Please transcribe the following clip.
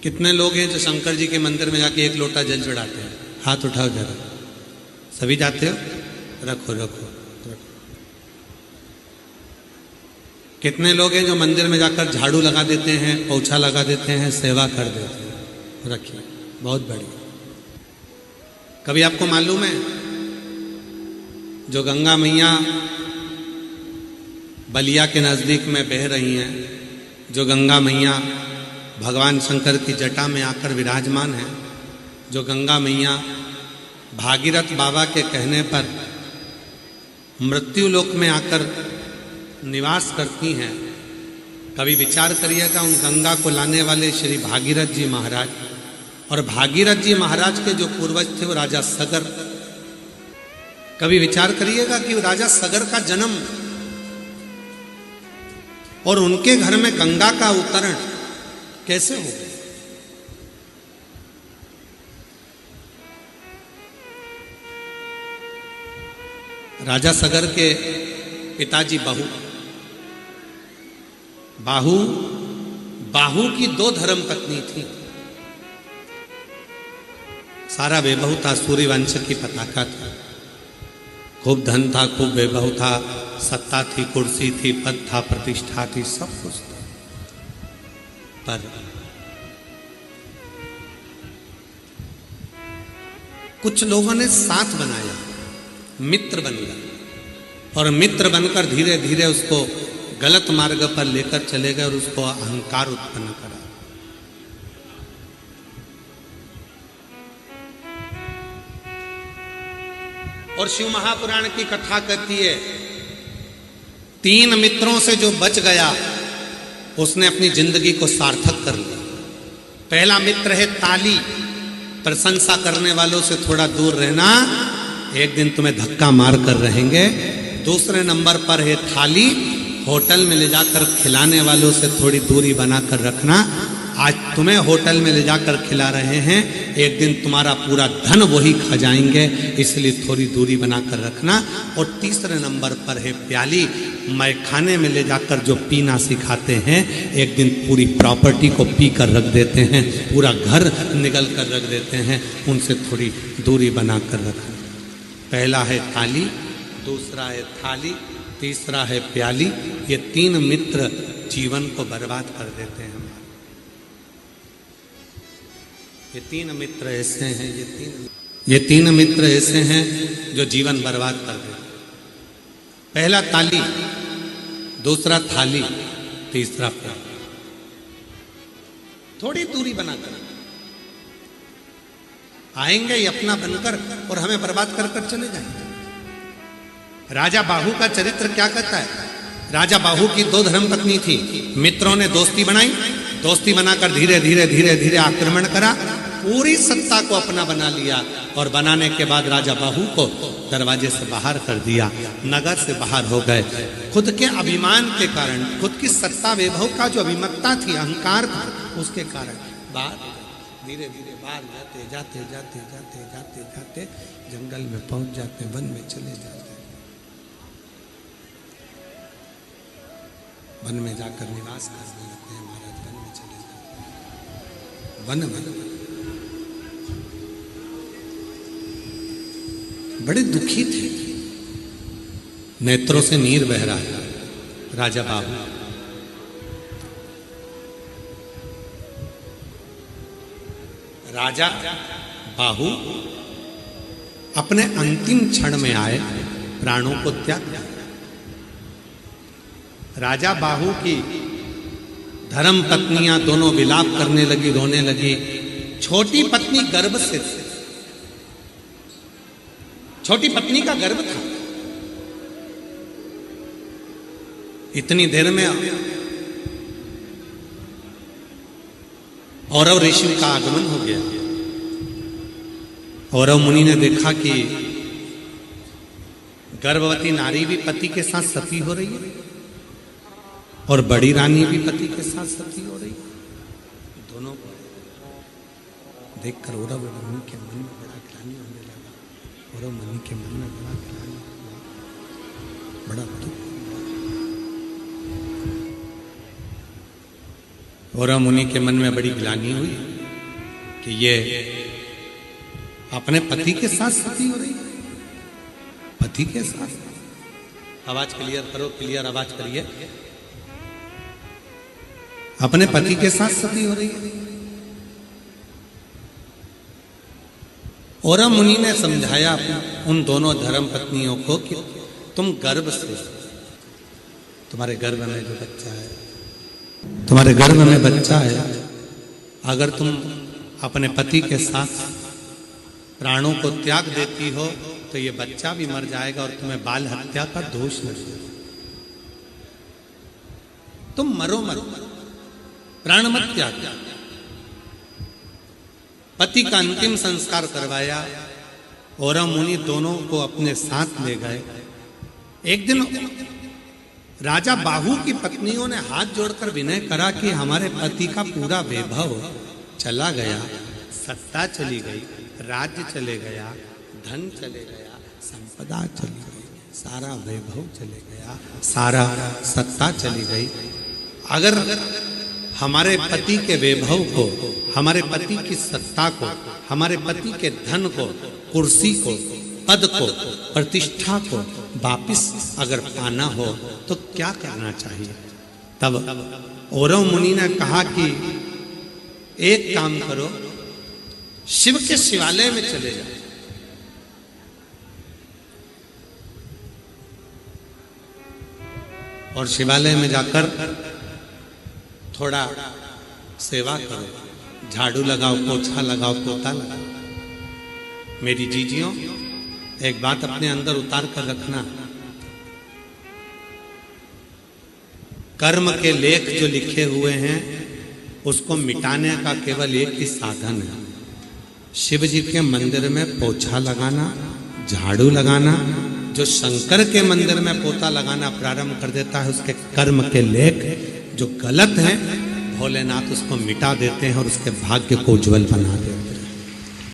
कितने लोग हैं जो शंकर जी के मंदिर में जाके एक लोटा जल चढ़ाते हैं? हाथ उठाओ जरा। सभी जाते हो? रखो रखो रखो। कितने लोग हैं जो मंदिर में जाकर झाड़ू लगा देते हैं, पोछा लगा देते हैं, सेवा कर देते हैं? रखिए, बहुत बढ़िया। कभी आपको मालूम है जो गंगा मैया बलिया के नज़दीक में बह रही हैं, जो गंगा मैया भगवान शंकर की जटा में आकर विराजमान है, जो गंगा मैया भागीरथ बाबा के कहने पर मृत्यु लोक में आकर निवास करती हैं। कभी विचार करिएगा उन गंगा को लाने वाले श्री भागीरथ जी महाराज, और भागीरथ जी महाराज के जो पूर्वज थे वो राजा सगर। कभी विचार करिएगा कि राजा सगर का जन्म और उनके घर में गंगा का अवतरण कैसे हो गया। राजा सगर के पिताजी बाहु की 2 धर्म पत्नी थी। सारा वैभव था, सूर्यवंश की पताका था, खूब धन था, खूब वैभव था, सत्ता थी, कुर्सी थी, पद था, प्रतिष्ठा थी, सब कुछ था। पर कुछ लोगों ने साथ बनाया, मित्र बन गया, और मित्र बनकर धीरे धीरे उसको गलत मार्ग पर लेकर चले गए और उसको अहंकार उत्पन्न करा। और शिव महापुराण की कथा कहती है 3 मित्रों से जो बच गया उसने अपनी जिंदगी को सार्थक कर लिया। पहला मित्र है ताली, प्रशंसा करने वालों से थोड़ा दूर रहना, एक दिन तुम्हें धक्का मार कर रहेंगे। दूसरे नंबर पर है थाली, होटल में ले जाकर खिलाने वालों से थोड़ी दूरी बनाकर रखना। आज तुम्हें होटल में ले जाकर खिला रहे हैं, एक दिन तुम्हारा पूरा धन वही खा जाएंगे, इसलिए थोड़ी दूरी बनाकर रखना। और तीसरे नंबर पर है प्याली, मैखाने में ले जाकर जो पीना सिखाते हैं, एक दिन पूरी प्रॉपर्टी को पी कर रख देते हैं, पूरा घर निगल कर रख देते हैं, उनसे थोड़ी दूरी बनाकर रखना। पहला है ताली, दूसरा है थाली, तीसरा है प्याली। ये 3 मित्र जीवन को बर्बाद कर देते हैं। ये 3 मित्र ऐसे हैं, ये तीन मित्र ऐसे हैं जो जीवन बर्बाद कर देते। पहला ताली, दूसरा थाली, तीसरा प्याली। थोड़ी दूरी बनाकर आएंगे ये अपना बनकर और हमें बर्बाद कर कर चले जाएंगे। राजा बाहु का चरित्र क्या कहता है? राजा बाहु की 2 धर्मपत्नी थी। मित्रों ने दोस्ती बनाई, दोस्ती बनाकर धीरे धीरे धीरे धीरे आक्रमण करा, पूरी सत्ता को अपना बना लिया, और बनाने के बाद राजा बाहु को दरवाजे से बाहर कर दिया, नगर से बाहर हो गए। खुद के अभिमान के कारण, खुद की सत्ता वैभव का जो अभिमत्ता थी, अहंकार था, उसके कारण बाहर धीरे धीरे बाहर जाते जाते जाते जाते जाते जाते जंगल में पहुंच जाते, वन में चले जाते, वन में जाकर निवास करने लगते हैं। महाराज वन में चले जाते, वन में बड़े दुखी थे, नेत्रों से नीर बह रहा था राजा बाहु। राजा बाहु अपने अंतिम क्षण में आए, प्राणों को त्याग दिया। राजा बाहु की धर्म पत्नियां दोनों विलाप करने लगी, रोने लगी। छोटी पत्नी गर्भ से, छोटी पत्नी का गर्भ था। इतनी देर में औरव ऋषि का आगमन हो गया। औरव मुनि ने देखा कि गर्भवती नारी भी पति के साथ सती हो रही है और बड़ी रानी भी पति के साथ सती हो रही है। दोनों को देखकर औरव मुनि के मन में बड़ा ग्लानि होने लगा। औरव मुनि के मन में बड़ा ग्लानि हुआ, बड़ा दुख। औरव मुनि के मन में बड़ी ग्लानि हुई। कि ये अपने पति के साथ सती हो रही है, पति के साथ। आवाज क्लियर करो, क्लियर आवाज करिए। अपने पति के साथ सती हो रही है। और मुनि ने समझाया उन दोनों धर्म पत्नियों को कि तुम गर्भ से, तुम्हारे गर्भ में जो बच्चा है, तुम्हारे गर्भ में बच्चा है, अगर तुम अपने पति के साथ प्राणों को त्याग देती हो तो ये बच्चा भी मर जाएगा और तुम्हें बाल हत्या का दोष लगेगा। तुम मरो मरो, प्राण मत त्याग। पति का अंतिम संस्कार करवाया और मुनि दोनों को अपने साथ ले गए। एक दिन राजा बाहु की पत्नियों ने हाथ जोड़कर विनय करा कि हमारे पति का पूरा वैभव चला गया, सत्ता चली गई, राज्य चले गया, धन चले गया, संपदा चली गई, सारा वैभव चले गया, सारा सत्ता चली गई। अगर हमारे पति के वैभव को, हमारे पति की सत्ता को, हमारे पति के धन को, कुर्सी को, पद को, प्रतिष्ठा को वापिस अगर पाना हो तो क्या करना चाहिए? तब औरव मुनि ने कहा कि एक काम करो, शिव के शिवालय में चले जाओ, और शिवालय में जाकर थोड़ा सेवा करो, झाड़ू लगाओ, पोछा लगाओ, पोता लगाओ। मेरी जीजियों, एक बात अपने अंदर उतार कर रखना, कर्म के लेख जो लिखे हुए हैं उसको मिटाने का केवल एक ही साधन है, शिव जी के मंदिर में पोछा लगाना, झाड़ू लगाना। जो शंकर के मंदिर में पोता लगाना प्रारंभ कर देता है, उसके कर्म के लेख जो गलत हैं, भोलेनाथ उसको मिटा देते हैं और उसके भाग्य को उज्जवल बना देते हैं।